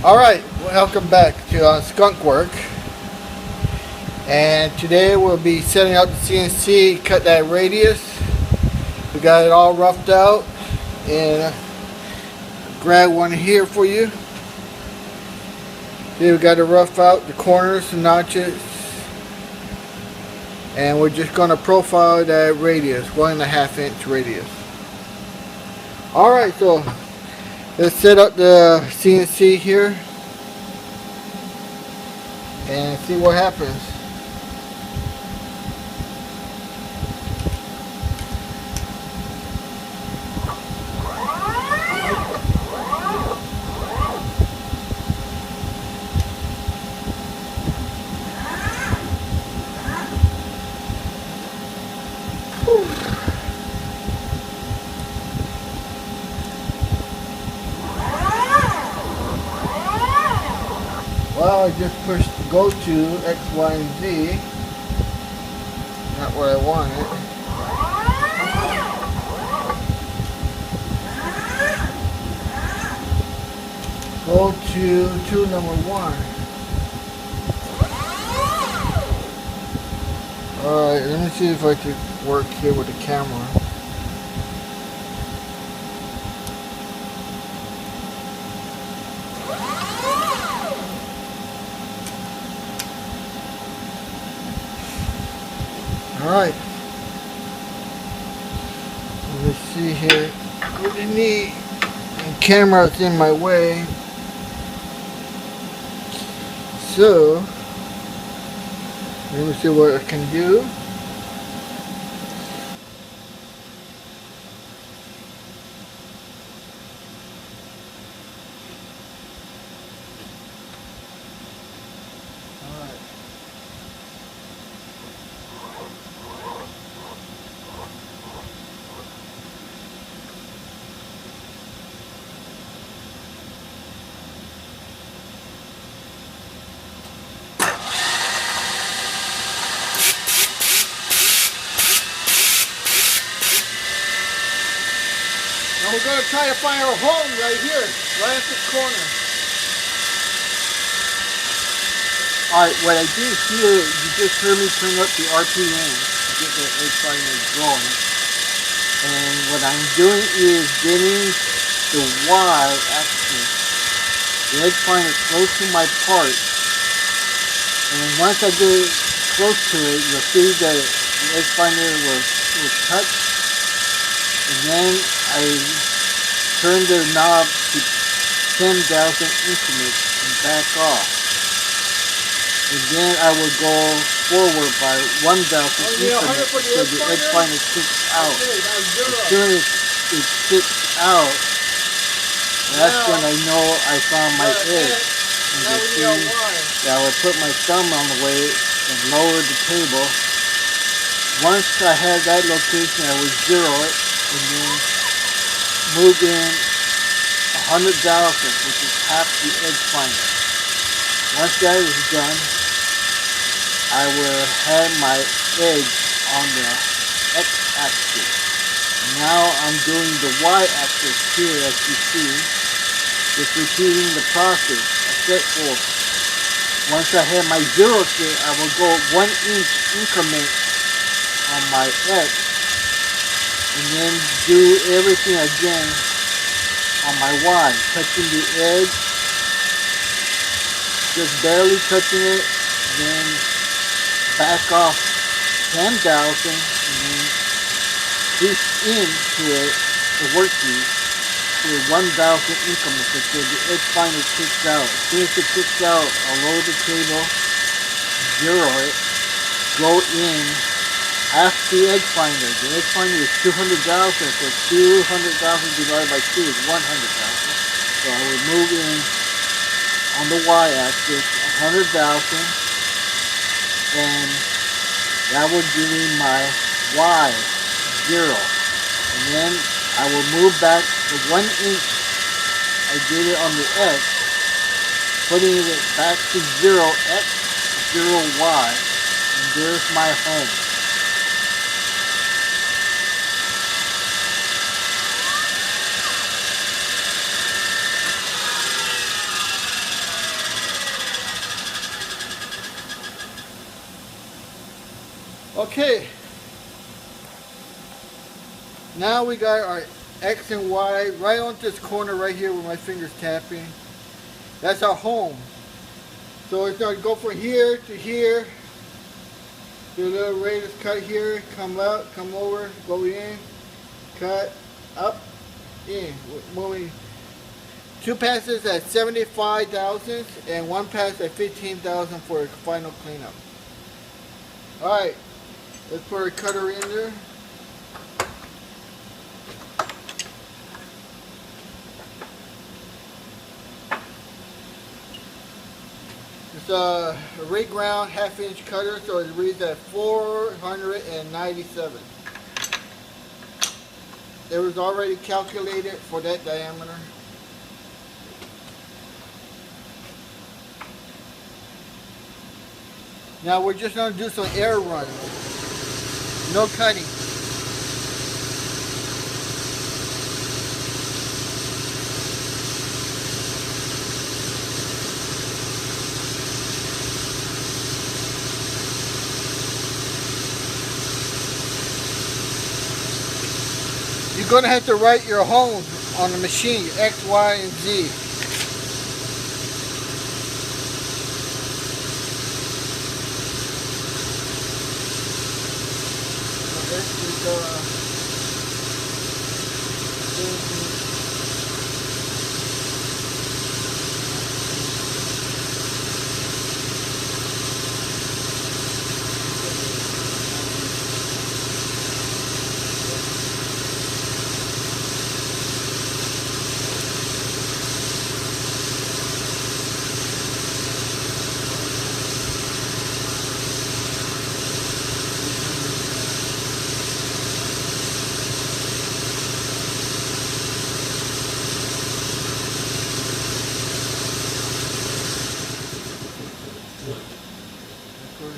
Alright, welcome back to Skunk Work. And today we'll be setting up the CNC, cut that radius. We got it all roughed out. And grab one here for you. Here we got to rough out the corners and notches. And we're just going to profile that radius, 1.5 inch radius. Alright, so let's set up the CNC here and see what happens. Well, I just pushed go to X, Y, and Z. Not what I wanted. Go to tool number 1. Alright, let me see if I can work here with the camera. Alright, let's see here. Really neat. The camera's in my way. So, let me see what I can do. And we're going to try to find our home right here, right at this corner. Alright, what I did here, you just heard me turn up the RPM to get the edge finder going. And what I'm doing is getting the Y axis, the edge finder close to my part. And once I get it close to it, you'll see that the edge finder will touch. And then I turn the knob to 10,000 increments and back off. And then I will go forward by 1,000 increments so the edge finder kicks out. As soon as it kicks out, that's when I know I found my edge. And you see that I would put my thumb on the way and lower the table. Once I had that location, I would zero it. And then move in 100,000, which is half the edge finder. Once that is done, I will have my edge on the X-axis. Now I'm doing the Y-axis here, as you see. Just repeating the process, a step forward. Once I have my zero set, I will go 1 inch increment on my X. And then do everything again on my Y, touching the edge, just barely touching it, then back off 10,000, and then push into it, the workpiece, to 1,000 increments until the edge finder kicks out. As soon as it kicks out, I'll lower the table, zero it, go in. After the edge finder. The edge finder is 200,000, so 200,000 divided by 2 is 100,000. So I will move in on the Y-axis 100,000, and that will give me my Y, 0. And then I will move back the 1 inch I did it on the X, putting it back to 0, X, 0, Y, and there's my home. Okay, now we got our X and Y right on this corner right here where my finger's tapping. That's our home. So it's going to go from here to here. Do a little radius cut here, come out, come over, go in, cut, up, in. Moving 2 passes at 75 thousandths and 1 pass at 15,000 for a final cleanup. Alright, let's put our cutter in there. It's a rig round 1/2 inch cutter, so it reads at 497. It was already calculated for that diameter. Now we're just going to do some air runs. No cutting. You're going to have to write your homes on the machine, X, Y, and Z.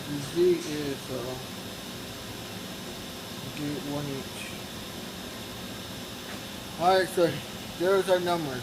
The Z is 1 inch. Alright, so there's our numbers.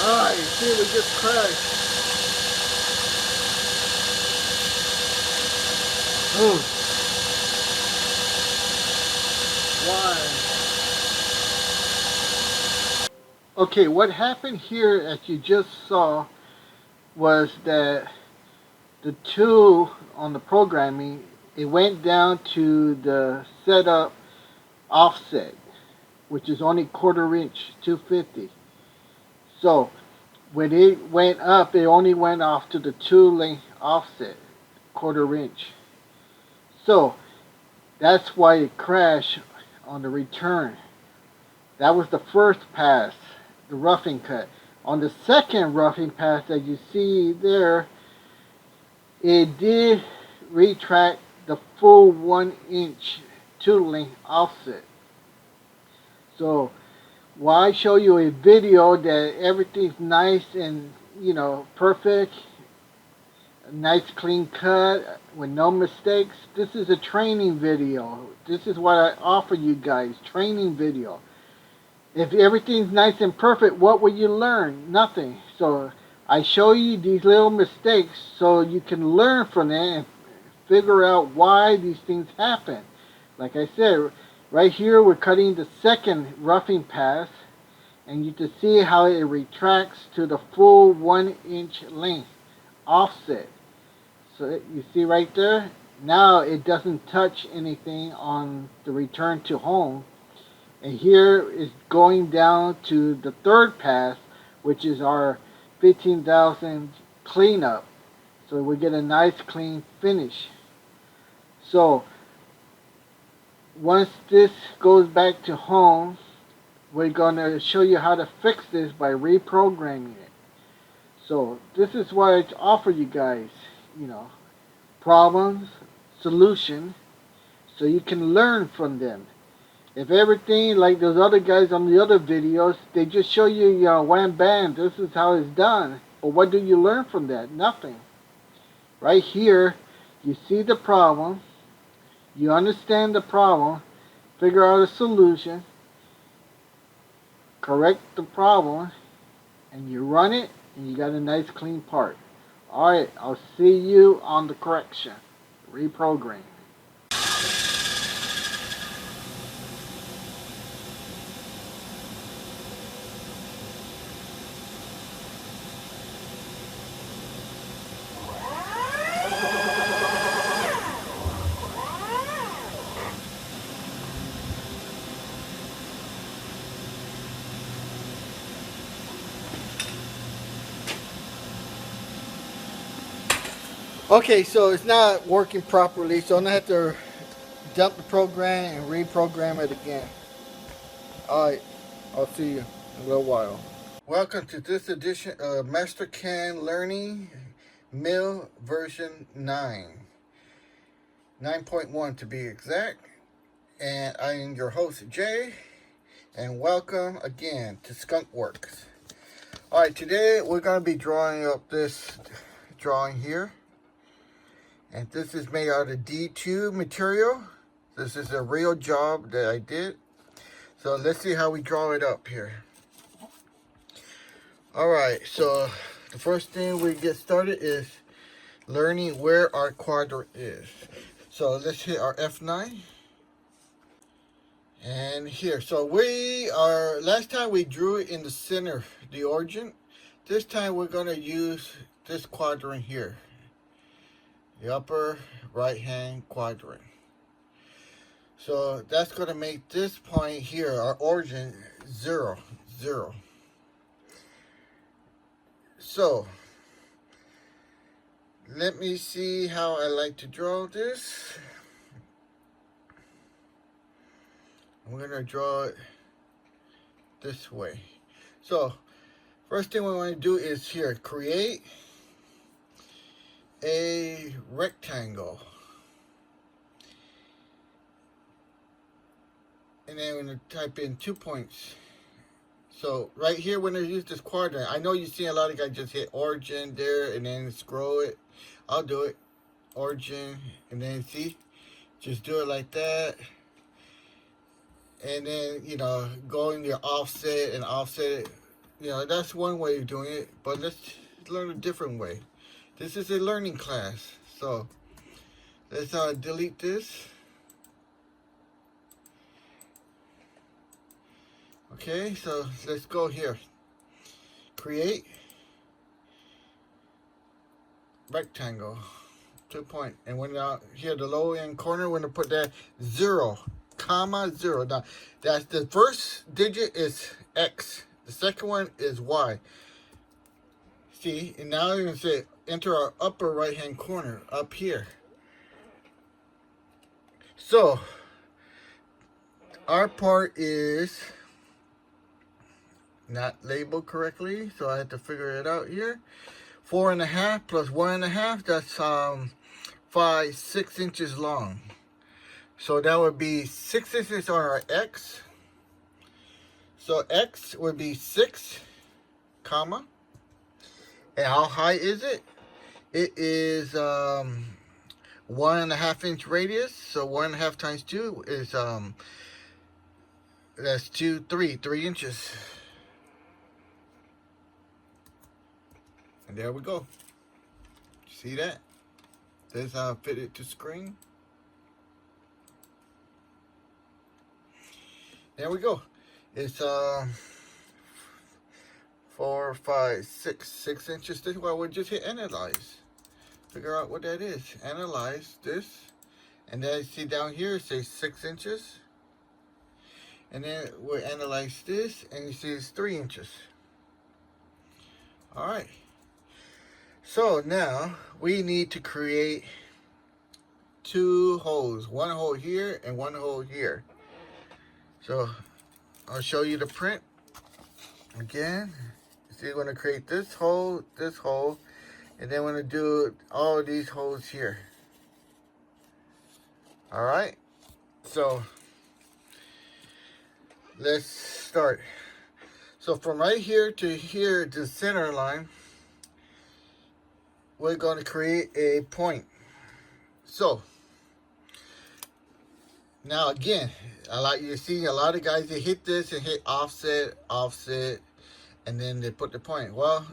Alright, see, we just crashed. Oh. Why? Okay, what happened here, as you just saw, was that the tool on the programming, it went down to the setup offset, which is only 1/4 inch, 250. So when it went up, it only went off to the tool length offset, 1/4 inch. So that's why it crashed on the return. That was the first pass, the roughing cut. On the second roughing pass that you see there, it did retract the full 1 inch tool length offset. So why show you a video that everything's nice and, you know, perfect, a nice clean cut with no mistakes? This is a training video. This is what I offer you guys, training video. If everything's nice and perfect, what will you learn? Nothing. So I show you these little mistakes so you can learn from them and figure out why these things happen. Like I said, right here we're cutting the second roughing pass, and you can see how it retracts to the full 1-inch length offset. So you see right there, now it doesn't touch anything on the return to home. And here is going down to the third pass, which is our 15,000 cleanup. So we get a nice clean finish. So once this goes back to home, we're going to show you how to fix this by reprogramming it. So this is what I offer you guys, you know, problems, solution, so you can learn from them. If everything like those other guys on the other videos, they just show you, you know, wham bam, this is how it's done. But what do you learn from that? Nothing. Right here, you see the problem, you understand the problem, figure out a solution, correct the problem, and you run it, and you got a nice clean part. Alright, I'll see you on the correction. Reprogram. Okay, so it's not working properly, so I'm gonna have to dump the program and reprogram it again. Alright, I'll see you in a little while. Welcome to this edition of Mastercam Learning Mill version 9.1 to be exact. And I am your host, Jay, and welcome again to Skunk Works. Alright, today we're going to be drawing up this drawing here. And this is made out of D2 material. This is a real job that I did. So let's see how we draw it up here. Alright, so the first thing we get started is learning where our quadrant is. So let's hit our F9. And here, so we are, last time we drew it in the center, the origin. This time we're going to use this quadrant here. The upper right hand quadrant. So that's going to make this point here, our origin, 0, 0. So let me see how I like to draw this. I'm going to draw it this way. So first thing we want to do is here, create a rectangle. And then we're going to type in 2 points. So right here, when I use this quadrant, I know you see a lot of guys just hit origin there and then scroll it. I'll do it. Origin, and then see, just do it like that. And then, you know, go in your offset and offset it. You know, that's one way of doing it. But let's learn a different way. This is a learning class. So let's delete this. Okay, so let's go here. Create rectangle, 2 point, and when here the low end corner, we're gonna put that 0, comma 0. Now that's the first digit is X, the second one is Y. See, and now you're gonna say enter our upper right hand corner up here. So our part is not labeled correctly, so I had to figure it out here. 4.5 plus 1.5, that's 6 inches long. So that would be 6 inches on our X So X would be 6, comma. And how high is it? It is 1.5 inch radius. So 1.5 times 2 is that's 3 inches. And there we go. See that? That's how I fit it to screen. There we go. It's 4, 5, 6 inches. This well, we'll just hit analyze. Figure out what that is. Analyze this. And then see down here it says 6 inches. And then we'll analyze this and you see it's 3 inches. Alright. So now we need to create 2 holes. One hole here and one hole here. So I'll show you the print again. So you're going to create this hole, and then we're going to do all of these holes here. Alright, so let's start. So from right here to here, the center line, we're going to create a point. So now again, you see a lot of guys, they hit this and hit offset, offset, and then they put the point. Well,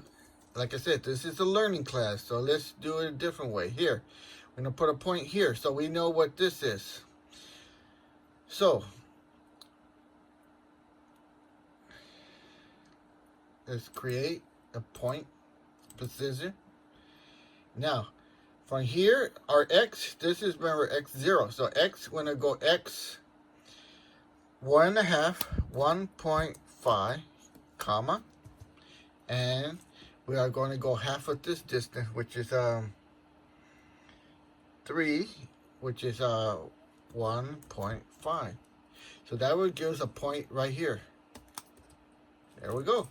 like I said, this is a learning class, so let's do it a different way. Here, we're going to put a point here so we know what this is. So let's create a point position. Now, from here, our X, this is, remember, X0. So X, we're going to go X 1.5, 1.5, comma, and we are going to go half of this distance, which is 3, which is 1.5. So that would give us a point right here. There we go.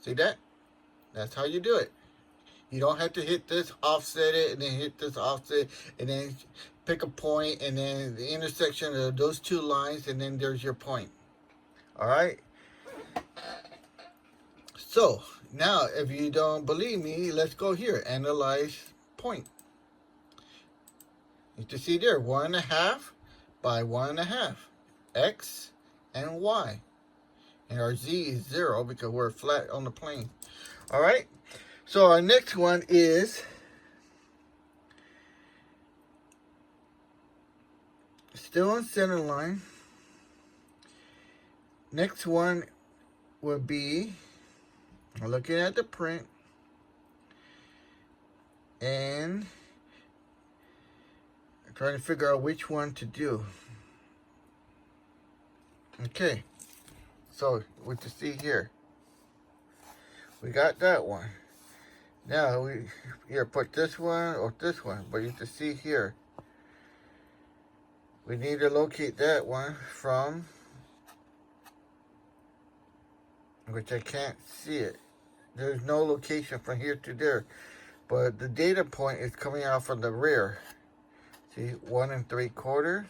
See that? That's how you do it. You don't have to hit this, offset it, and then hit this, offset, and then pick a point, and then the intersection of those 2 lines, and then there's your point. All right? So, now, if you don't believe me, let's go here. Analyze point. You can see there, 1.5 by 1.5. X and Y. And our Z is 0 because we're flat on the plane. All right? So our next one is still on center line. Next one will be looking at the print and trying to figure out which one to do. Okay, so what you see here, we got that one. Now we here put this one or this one, but you can see here we need to locate that one from, which I can't see it. There's no location from here to there, but the data point is coming out from the rear. See, 1 3/4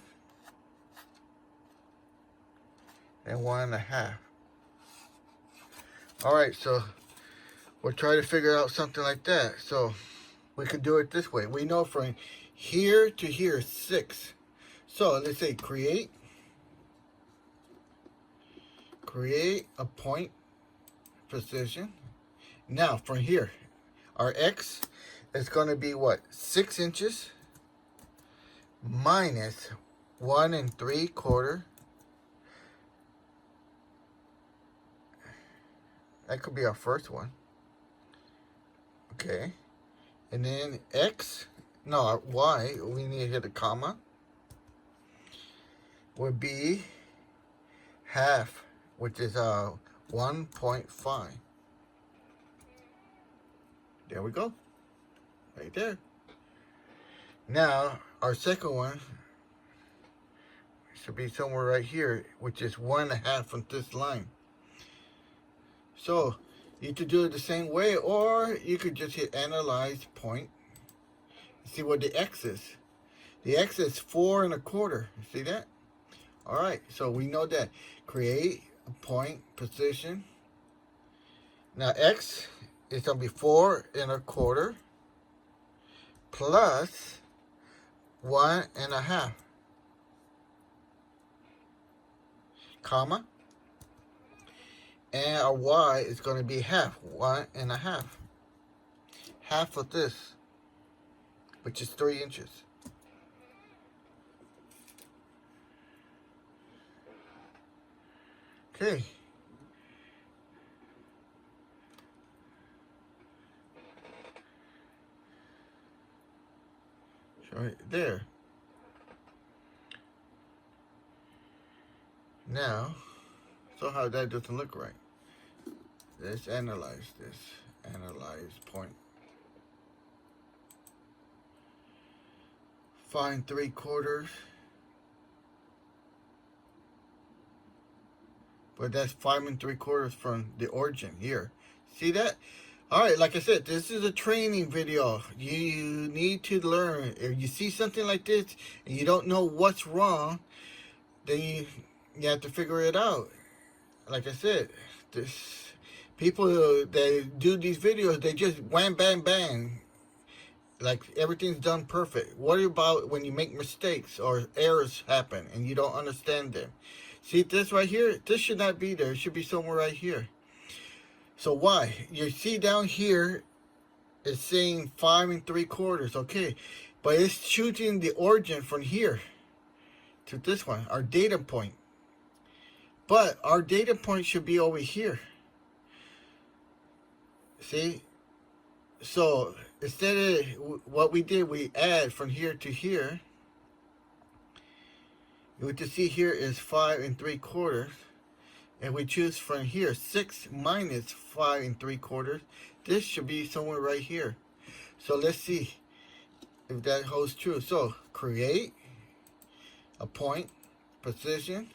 and 1.5. All right, so we'll try to figure out something like that. So we could do it this way. We know from here to here 6. So let's say create a point position. Now from here, our X is going to be what? 6 inches minus 1 3/4. That could be our first one. Okay. And then X, no, Y, we need to hit a comma, would be half, which is 1.5. There we go. Right there. Now, our second one should be somewhere right here, which is 1.5 from this line. So you could do it the same way, or you could just hit analyze point. See what the X is. The X is 4 1/4. See that? All right, so we know that. Create a point position. Now X is going to be 4 1/4 plus 1 1/2, comma. And our Y is going to be half, 1 1/2. Half of this, which is 3 inches. Okay. So right there. Now, somehow that doesn't look right. Let's analyze this. Analyze point. Find 3/4. But that's 5 3/4 from the origin here. See that? Alright, like I said, this is a training video. You need to learn. If you see something like this and you don't know what's wrong, then you have to figure it out. Like I said, this people that do these videos, they just wham bang bang. Like everything's done perfect. What about when you make mistakes or errors happen and you don't understand them? See this right here? This should not be there. It should be somewhere right here. So why? You see down here, it's saying 5 3/4. Okay, but it's choosing the origin from here to this one, our data point. But our data point should be over here. See? So instead of what we did, we add from here to here. What you see here is 5 3/4. And we choose from here 6 minus 5 3/4. This should be somewhere right here. So let's see if that holds true. So create a point position.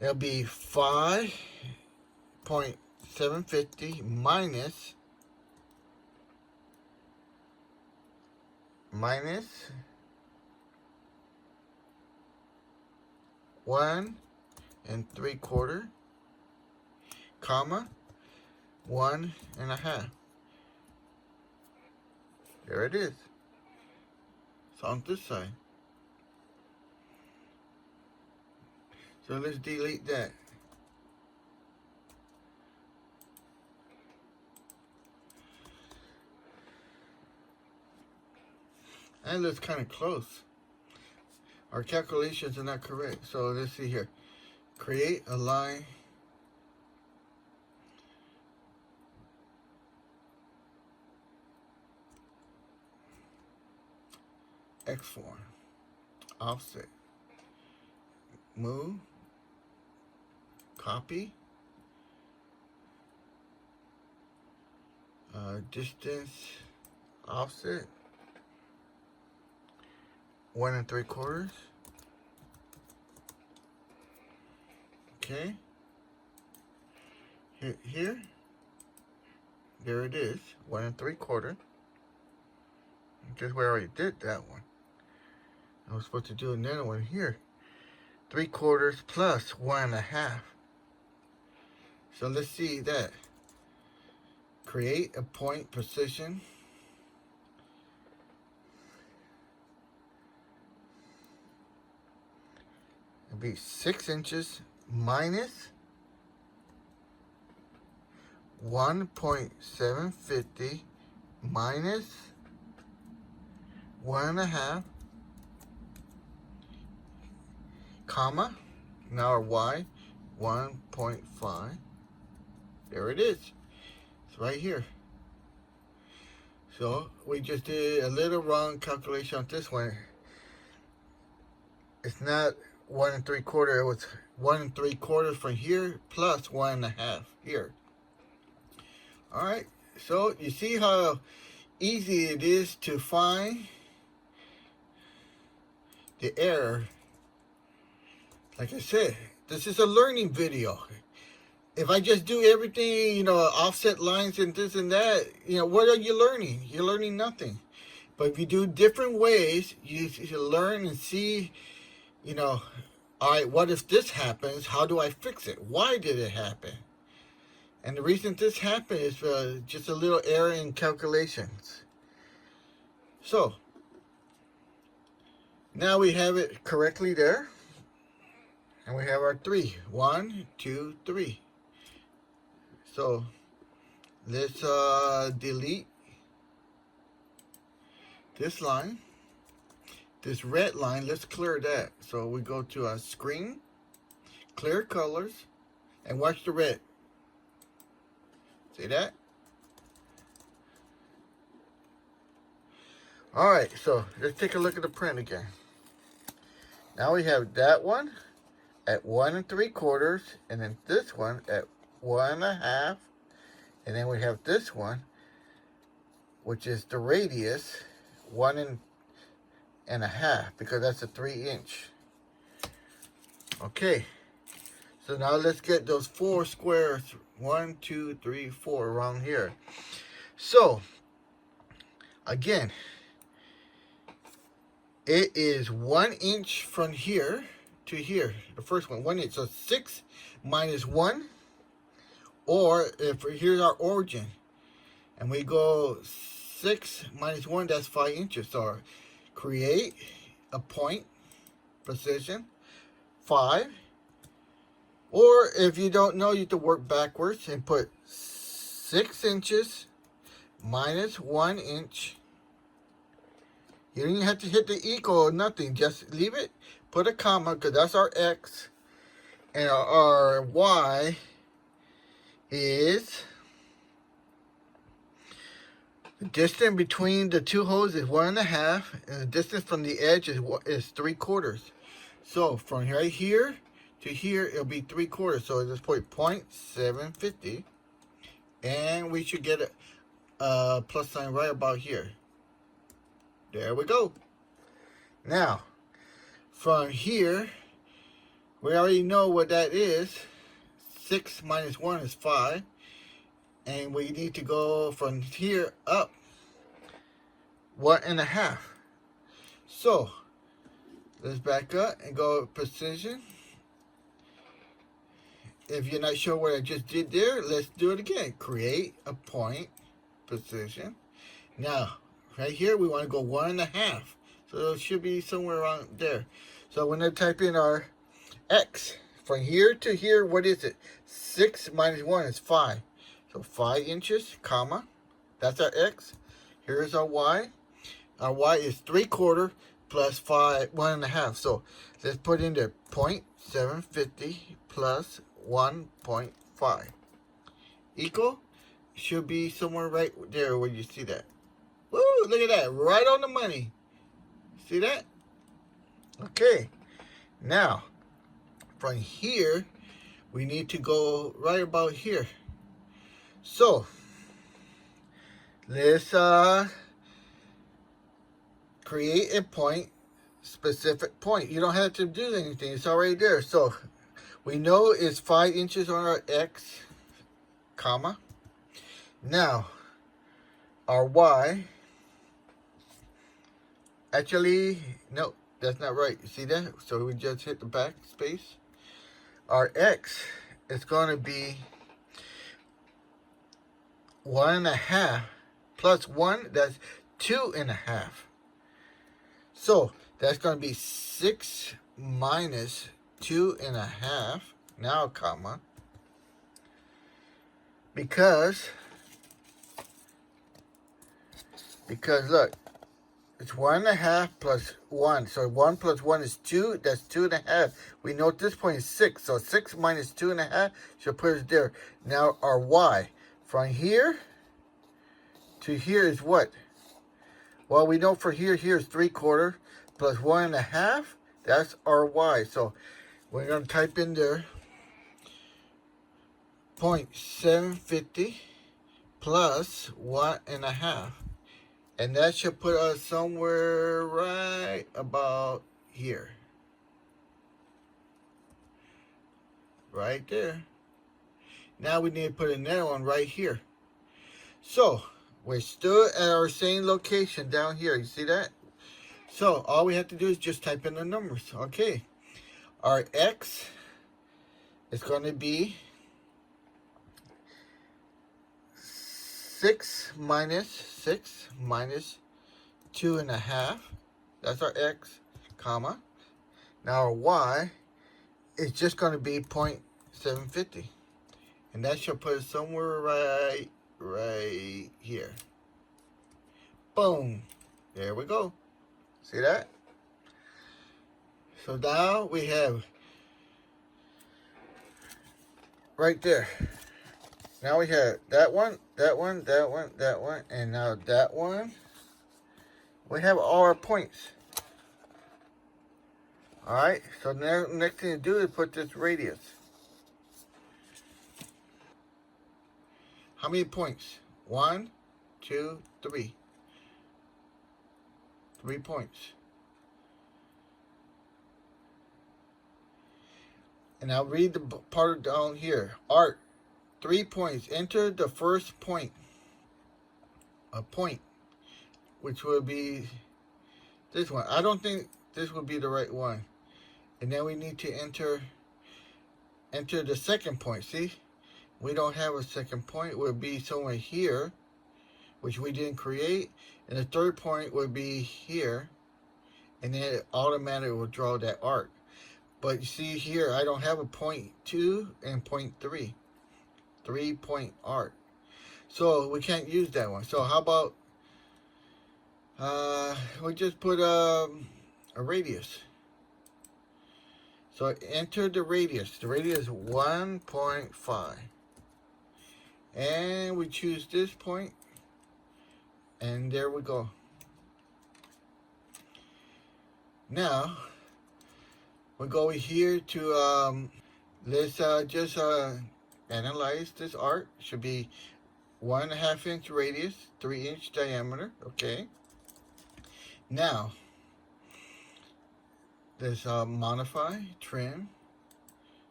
It'll be 5.750 minus 1 3/4, comma, 1 1/2. There it is. It's on this side. So let's delete that. That looks kind of close. Our calculations are not correct. So let's see here. Create a line. X4. Offset. Move. Copy. Distance. Offset. 1 3/4. Okay. Here. There it is. 1 3/4. Just where I already did that one. I was supposed to do another one here. 3/4 plus 1 1/2. So let's see that. Create a point position. It'll be 6 inches minus 1.750 minus 1 1/2, comma, now our Y, 1.5. There it is. It's right here. So we just did a little wrong calculation on this one. It's not 1 3/4. It was 1 3/4 from here plus 1 1/2 here. All right. So you see how easy it is to find the error. Like I said, this is a learning video. If I just do everything, offset lines and this and that, what are you learning? You're learning nothing. But if you do different ways, you learn and see, All right, what if this happens? How do I fix it? Why did it happen? And the reason this happened is just a little error in calculations. So now we have it correctly there. And we have our 3. 1, 2, 3. So let's delete this line. This red line, let's clear that. So we go to our screen, clear colors, and watch the red. See that? All right, so let's take a look at the print again. Now we have that one at 1 3/4, and then this one at 1 1/2, and then we have this one, which is the radius, 1 1/2, because that's a 3-inch. Okay, so now let's get those 4 squares. 1, 2, 3, 4 around here. So again, it is 1 inch from here to here. The first one, 1 inch. So 6 minus 1, or if here's our origin, and we go 6 minus 1, that's 5 inches. So create a point, position, 5. Or if you don't know, you have to work backwards and put 6 inches minus 1 inch. You don't even have to hit the equal or nothing. Just leave it. Put a comma, because that's our X. And our Y is, the distance between the 2 holes is 1 1/2. And the distance from the edge is 3/4. So from right here to here, it'll be 3/4. So let's put 0.750. And we should get a plus sign right about here. There we go. Now, from here, we already know what that is. 6 minus 1 is 5. And we need to go from here up 1 1/2. So, let's back up and go precision. If you're not sure what I just did there, let's do it again. Create a point, position. Now, right here, we want to go 1 1/2. So it should be somewhere around there. So we're going to type in our X. From here to here, what is it? 6 minus 1 is 5. So 5 inches, comma. That's our X. Here's our Y. Our Y is 3/4 plus 5, 1 1/2. So let's put in there 0.750 plus 1.5 equal, should be somewhere right there where you see that. Woo, look at that, right on the money. See that? Okay, now from here we need to go right about here. So let's create a point, specific point. You don't have to do anything, it's already there. So we know it's 5 inches on our X, comma. Now, our Y, actually, no, that's not right. You see that? So we just hit the backspace. Our X is going to be 1 1/2 plus 1, that's 2 1/2. So that's going to be 6 minus 2 1/2, now comma, because look, it's 1 1/2 plus 1, so 1 plus 1 is 2, that's 2 1/2. We know at this point is 6, so 6 minus 2 1/2 should put us there. Now our Y, from here to here is what? Well, we know for here is 3/4 plus 1 1/2, that's our Y. So we're going to type in there 0.750 plus 1 1/2. And that should put us somewhere right about here. Right there. Now we need to put another one right here. So we're still at our same location down here. You see that? So all we have to do is just type in the numbers. Okay. our X is going to be 6 minus 2.5. That's our X, comma. Now our Y is just going to be 0.750. And that should put it somewhere right here. Boom. There we go. See that? So now we have right there. Now we have that one, and now that one. We have all our points. Alright, so now next thing to do is put this radius. How many points? 1, 2, 3. 3 points. And I'll read the part down here. Art, 3 points. Enter the first point. A point, which will be this one. I don't think this would be the right one. And then we need to enter the second point. See? We don't have a second point. It will be somewhere here, which we didn't create. And the third point would be here. And then it automatically will draw that arc. But you see here, I don't have a 0.2 and 0.3. 3-point arc. So we can't use that one. So how about we just put a radius. So enter the radius. The radius is 1.5. And we choose this point. And there we go. Now, we go here to, let's just analyze this arc. Should be 1.5 inch radius, 3 inch diameter. Okay. Now, let's modify, trim,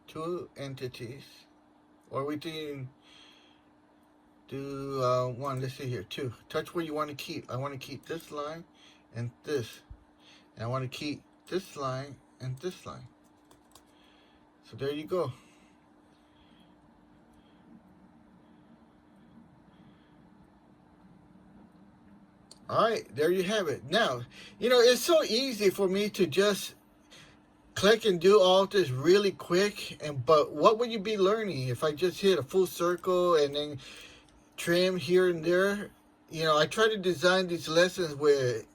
2 entities. Or we can do one. Let's see here, 2. Touch where you want to keep. I want to keep this line and this. And I want to keep this line and this line. So there you go. Alright, there you have it. Now, you know, it's so easy for me to just click and do all this really quick. But what would you be learning if I just hit a full circle and then trim here and there? You know, I try to design these lessons with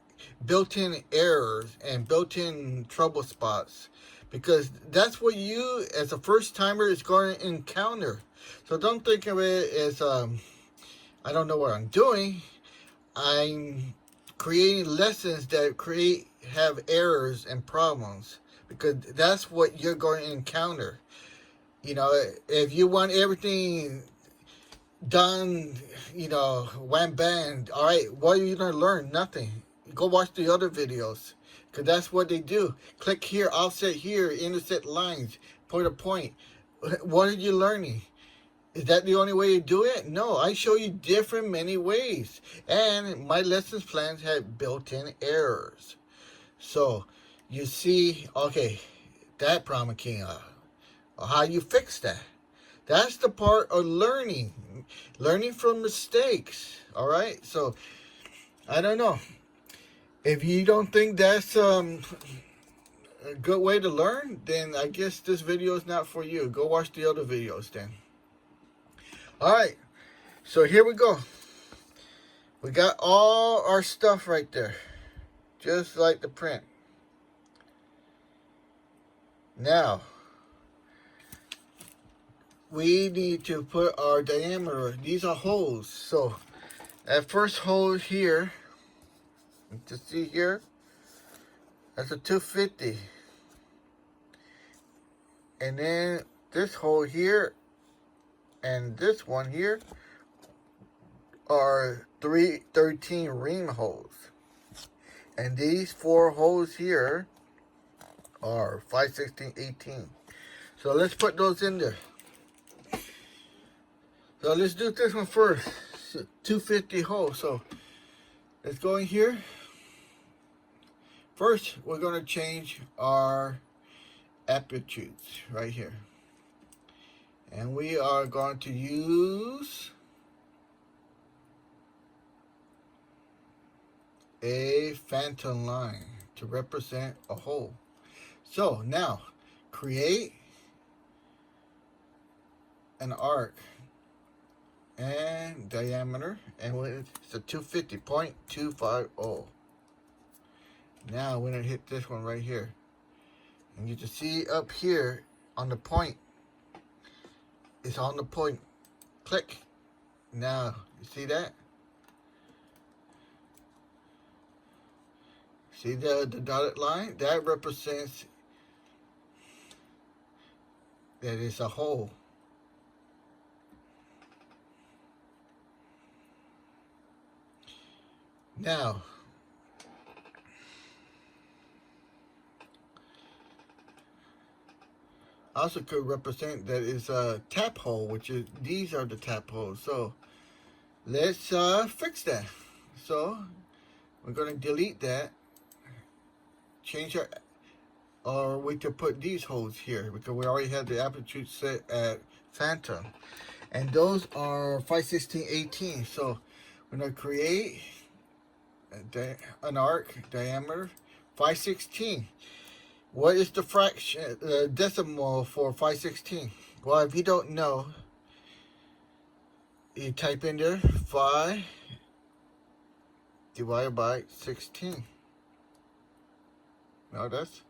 built-in errors and built-in trouble spots, because that's what you as a first timer is going to encounter. So don't think of it as I don't know what I'm doing. I'm creating lessons that have errors and problems, because that's what you're going to encounter. You know, if you want everything done, you know, wham bang, all right, what are you going to learn? Nothing. Go watch the other videos, because that's what they do. Click here, offset here, intersect lines, put a point. What are you learning? Is that the only way you do it? No, I show you different many ways. And my lessons plans have built-in errors. So you see, okay, that problem came up. How you fix that? That's the part of learning. Learning from mistakes. All right? So, I don't know. If you don't think that's a good way to learn, then I guess this video is not for you. Go watch the other videos then. Alright, so here we go. We got all our stuff right there, just like the print. Now, we need to put our diameter. These are holes. So, that first hole here, to see here, that's a 250. And then this hole here and this one here are 313 ream holes. And these 4 holes here are 5/16, 18. So let's put those in there. So let's do this one first. 250 holes. So let's go in here. First, we're going to change our aptitudes right here. And we are going to use a phantom line to represent a hole. So now create an arc and diameter, and it's a 250.250. Now we're gonna hit this one right here, and you can see up here on the point, it's on the point. Click. Now you see that? See the dotted line? That represents that it's a hole. Now, also could represent that is a tap hole, which is, these are the tap holes. So let's fix that. So we're going to delete that, change our, or we could put these holes here because we already have the aptitude set at phantom, and those are 5/16/18. So we're going to create an arc diameter 5/16. What is the fraction, decimal for 5/16? Well, if you don't know, you type in there 5 divided by 16. No, that's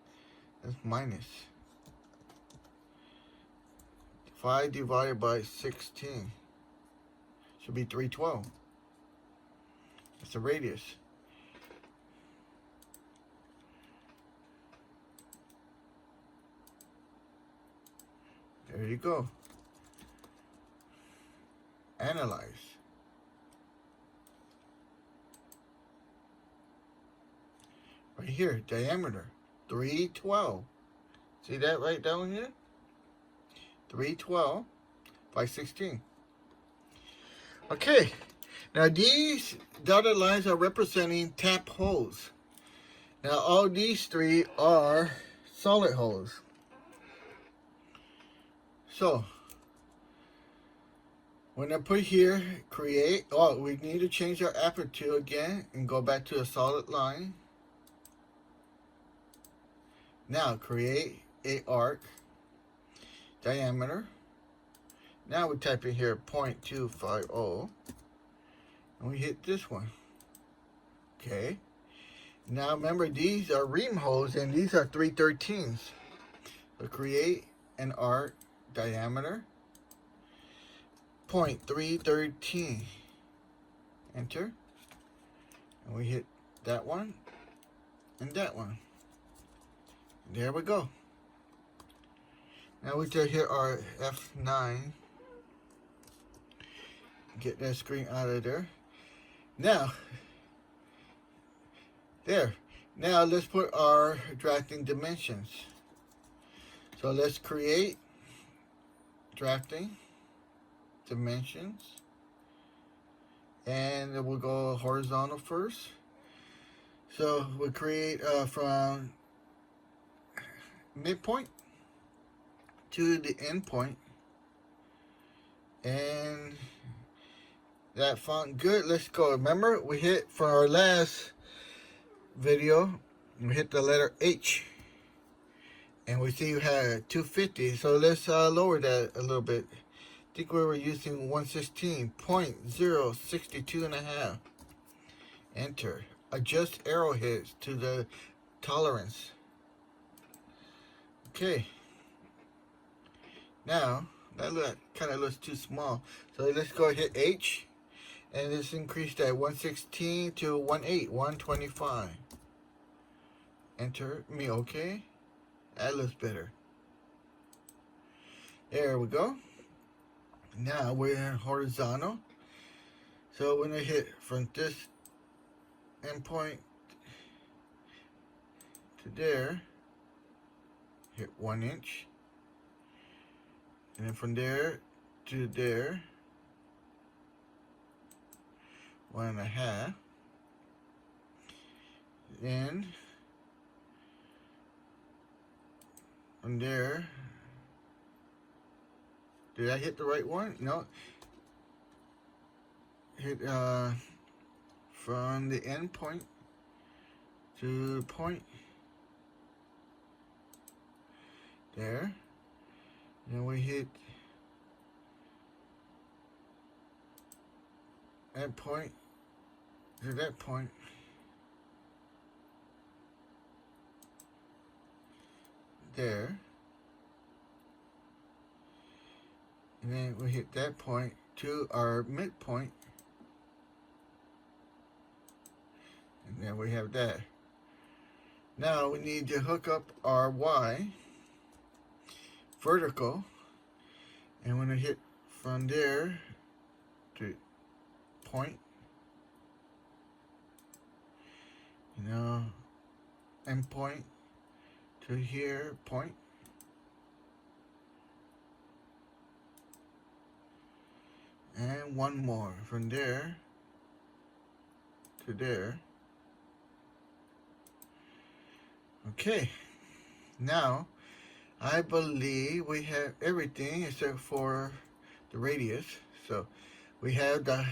minus. 5 divided by 16 should be 312. It's the radius. There you go. Analyze. Right here, diameter, 312. See that right down here? 312 by 16. Okay, now these dotted lines are representing tap holes. Now all these three are solid holes. So when I put here, create, oh, we need to change our aperture again and go back to a solid line. Now create a arc diameter. Now we type in here 0.250 and we hit this one. Okay. Now remember, these are ream holes and these are 3/13. So create an arc diameter 0.313. Enter. And we hit that one and that one. There we go. Now we just hit our F9. Get that screen out of there. Now, there. Now let's put our drafting dimensions. So let's create drafting dimensions. And we'll go horizontal first. So we'll create from midpoint to the end point, and that font good. Let's go. Remember, we hit for our last video, we hit the letter H, and we see you had 250. So let's lower that a little bit. I think we were using 116.062.5. Enter. Adjust arrowheads to the tolerance. Okay. Now that kind of looks too small, so let's go hit H, and let's increase that 116 to 125. Enter me. Okay, that looks better. There we go. Now we're in horizontal, so we're gonna hit from this endpoint to there. Hit 1 inch, and then from there to there, 1.5. Then from there. Did I hit the right one? No. Hit from the end point to point there. Then we hit that point to that point. There. And then we hit that point to our midpoint. And then we have that. Now we need to hook up our Y vertical. And when I hit from there to point, you know, end point to here, point. And one more from there to there. Okay, now I believe we have everything except for the radius. So we have the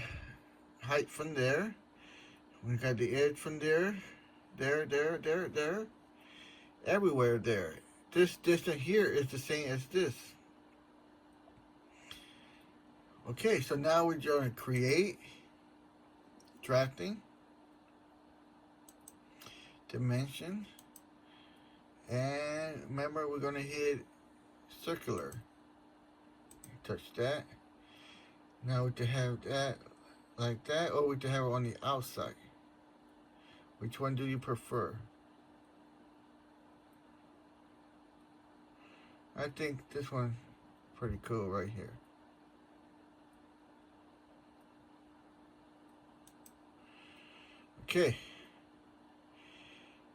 height from there. We got the edge from there, there, everywhere there. This distance here is the same as this. Okay, so now we're going to create, drafting, dimension, and remember we're going to hit circular. Touch that. Now we can have that like that, or we can have it on the outside. Which one do you prefer? I think this one pretty cool right here. Okay.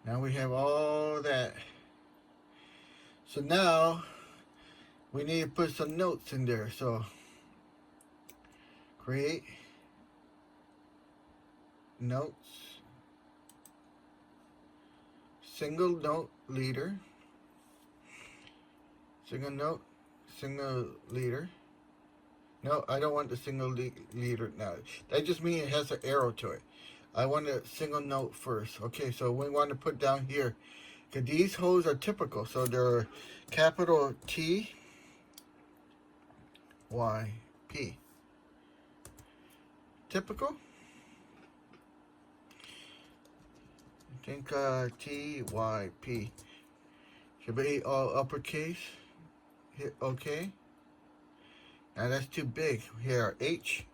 Now we have all that. So now we need to put some notes in there. So create notes, single note leader, single note, single leader. No, I don't want the single leader now. That just means it has an arrow to it. I want a single note first. Okay, so we want to put down here, because these holes are typical. So they're capital T, Y, P. Typical? I think T, Y, P. Should be all uppercase. Hit OK. Now that's too big. Here, H.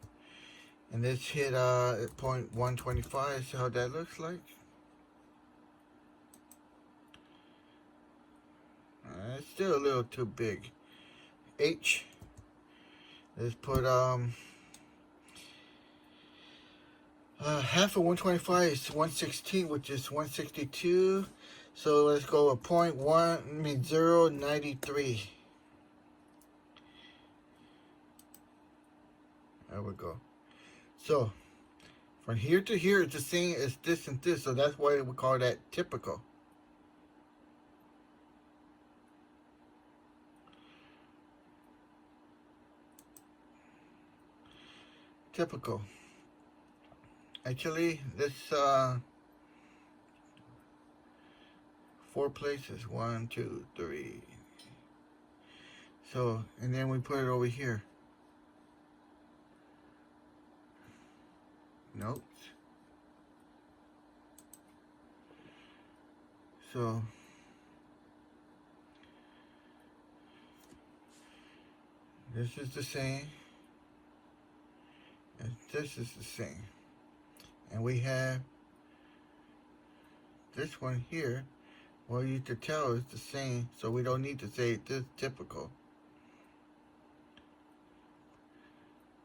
And let's hit at point 125. See how that looks like? It's still a little too big. H. Let's put half of 125 is 116, which is 162. So let's go with 0.93. There we go. So from here to here, it's the same as this and this. So that's why we call that typical. Typical. Actually, let's 4 places. 1, 2, 3. So, and then we put it over here. Notes. So this is the same, and this is the same. And we have this one here. Well, you could tell it's the same, so we don't need to say this typical.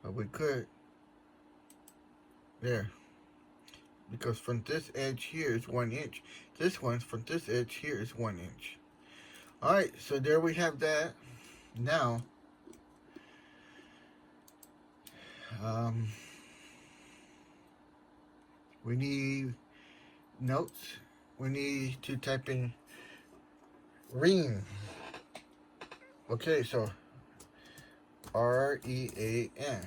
But we could. There. Because from this edge here is 1 inch. This one's from this edge here is 1 inch. Alright, so there we have that. Now, we need notes. We need to type in ring. Okay, so R-E-A-N,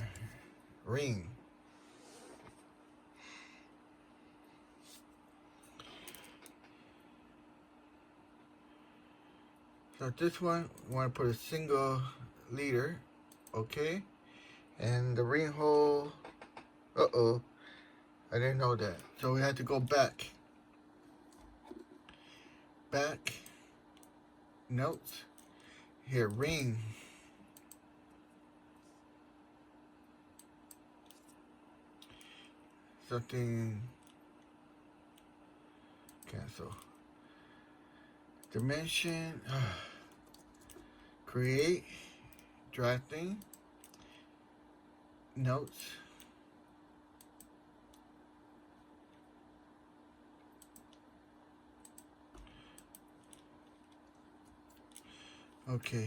ring. So this one, we want to put a single leader, okay? And the ring hole, uh-oh, I didn't know that. So we had to go back. Back, notes, here, ring. Something, cancel. Dimension, create, drafting, notes. Okay.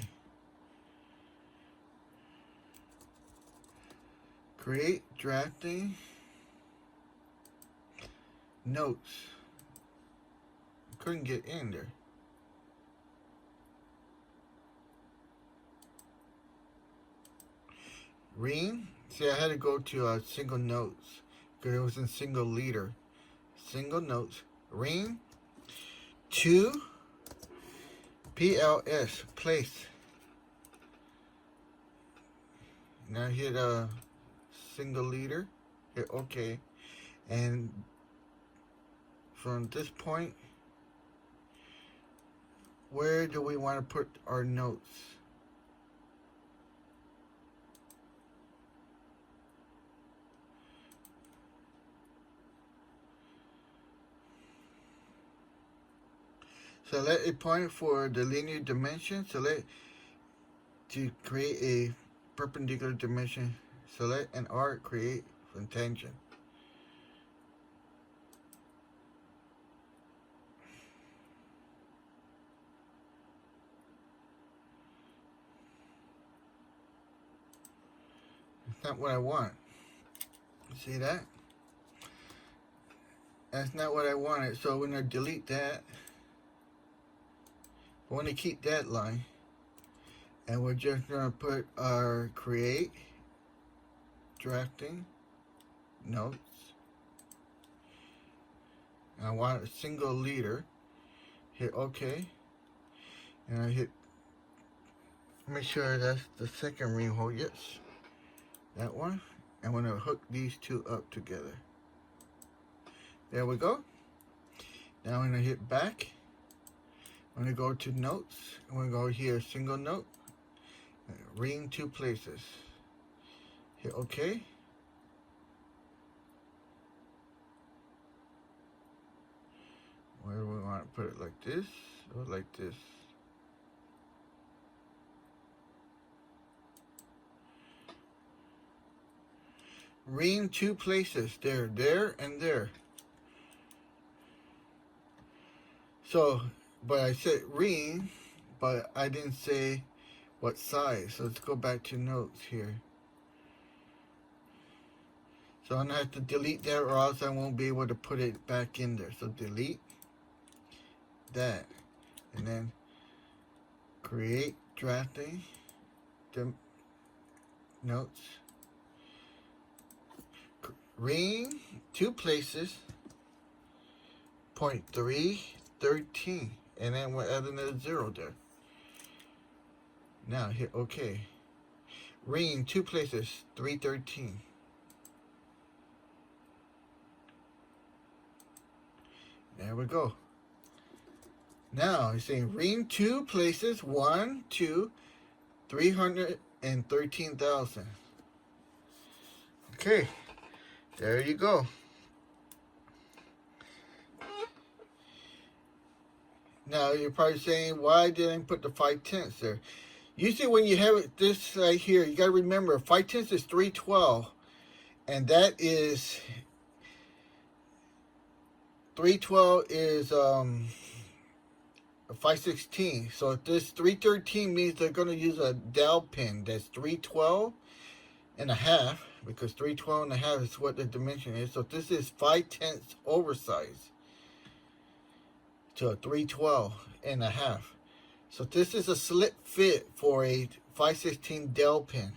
Create, drafting, notes. Couldn't get in there. Ring. See, I had to go to single notes because it was in single leader. Single notes. Ring. 2. PLS. Place. Now hit a single leader. Hit OK. And from this point, where do we want to put our notes? Select a point for the linear dimension. Select to create a perpendicular dimension. Select an arc, create from tangent. It's not what I want. See that? That's not what I wanted. So we're going to delete that. I want to keep that line. And we're just going to put our create, drafting, notes. And I want a single leader. Hit OK. And I hit, make sure that's the second ring hole. Yes. That one. I'm going to hook these two up together. There we go. Now I'm going to hit back. I'm going to go to notes. I'm going to go here, single note. Ring 2 places. Hit OK. Where do we want to put it? Like this or like this? Ring 2 places. There, and there. So, but I said ring, but I didn't say what size. So let's go back to notes here. So I'm going to have to delete that or else I won't be able to put it back in there. So delete that. And then create drafting, notes. Ring 2 places, 0.313. And then we're adding a 0 there. Now hit OK. Ring 2 places, 313. There we go. Now it's saying ring 2 places, 1, 2, 313,000. Okay, there you go. Now you're probably saying, why didn't I put the 5/10 there? Usually when you have it this right here, you got to remember 5/10 is 312, and that is 312 is 5/16. So if this 313 means they're going to use a dowel pin that's 312 and a half, because 312 and a half is what the dimension is. So this is 5/10 oversized to a 312 and a half. So this is a slip fit for a 5/16 Dell pin.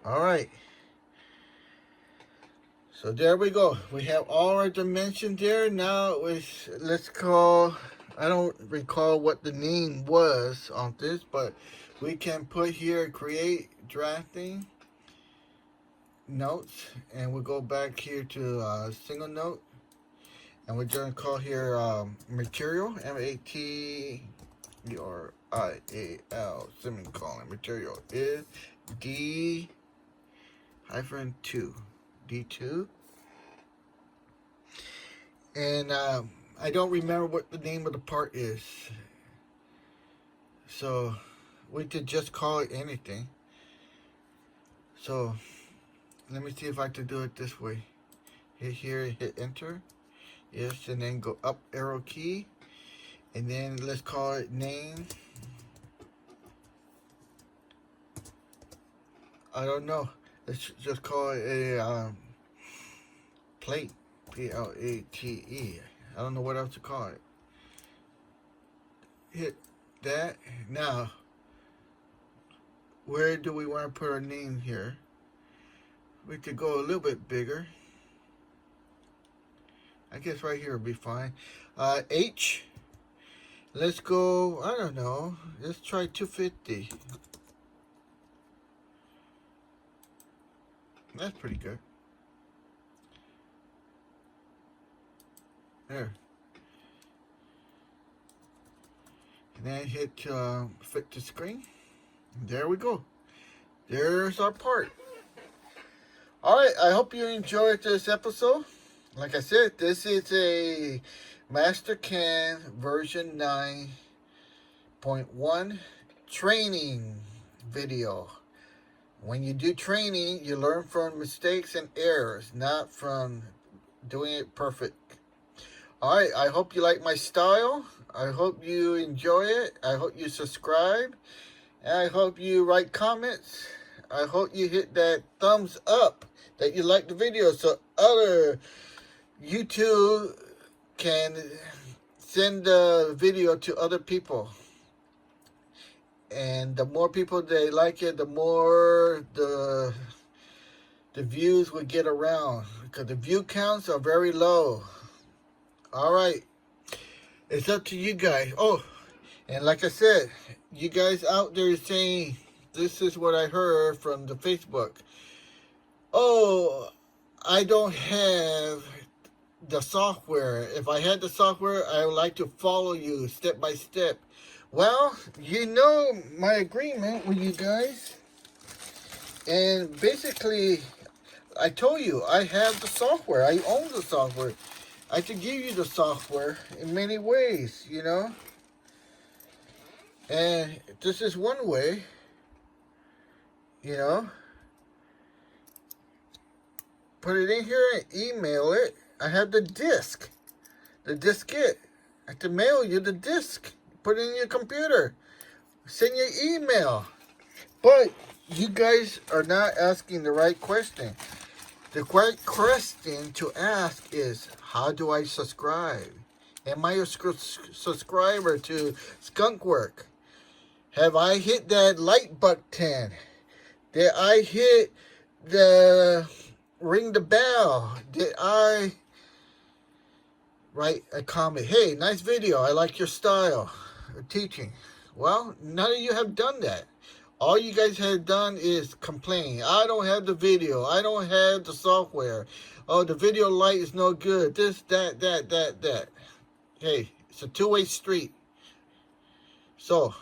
All right. So there we go. We have all our dimensions there. Now let's call, I don't recall what the name was on this, but we can put here create drafting notes, and we'll go back here to single note, and we're going to call here material, material, semicolon, material is D-2, D2. And I don't remember what the name of the part is. So we could just call it anything. So let me see if I can do it this way. Hit here, hit enter. Yes, and then go up arrow key. And then let's call it name. I don't know. Let's just call it a plate. Plate. I don't know what else to call it. Hit that. Now, where do we want to put our name here? We could go a little bit bigger. I guess right here would be fine. H. Let's go, I don't know. Let's try 250. That's pretty good. There. And then hit fit to screen. There we go. There's our part. Alright, I hope you enjoyed this episode. Like I said, this is a Mastercam version 9.1 training video. When you do training, you learn from mistakes and errors, not from doing it perfect. Alright, I hope you like my style. I hope you enjoy it. I hope you subscribe. And I hope you write comments. I hope you hit that thumbs up that you like the video so other YouTube can send the video to other people. And the more people they like it, the more the views will get around. Because the view counts are very low. Alright. It's up to you guys. Oh, and like I said, you guys out there saying, this is what I heard from the Facebook. Oh, I don't have the software. If I had the software, I would like to follow you step by step. Well, you know my agreement with you guys. And basically, I told you, I have the software. I own the software. I can give you the software in many ways, you know. And this is one way, you know. Put it in here and email it. I have the disk, the diskette. I have to mail you the disk. Put it in your computer. Send your email. But you guys are not asking the right question. The right question to ask is, how do I subscribe? Am I a subscriber to Skunkwork? Have I hit that like button? Did I hit the ring the bell? Did I write a comment? Hey, nice video. I like your style of teaching. Well, none of you have done that. All you guys have done is complain. I don't have the video. I don't have the software. Oh, the video light is no good. This, that. Hey, it's a two-way street. So,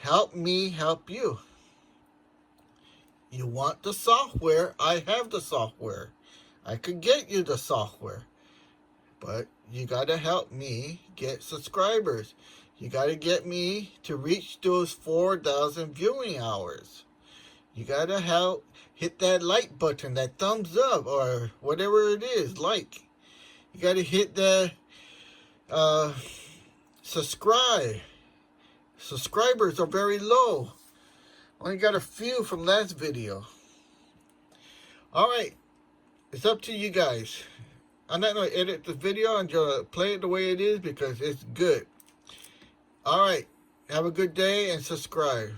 help me help you. You want the software? I have the software. I could get you the software. But you got to help me get subscribers. You got to get me to reach those 4,000 viewing hours. You got to help hit that like button, that thumbs up, or whatever it is, like. You got to hit the subscribe. Subscribers are very low. Only got a few from last video. Alright, it's up to you guys. I'm not going to edit the video. I'm going to play it the way it is because it's good. All right. Have a good day and subscribe.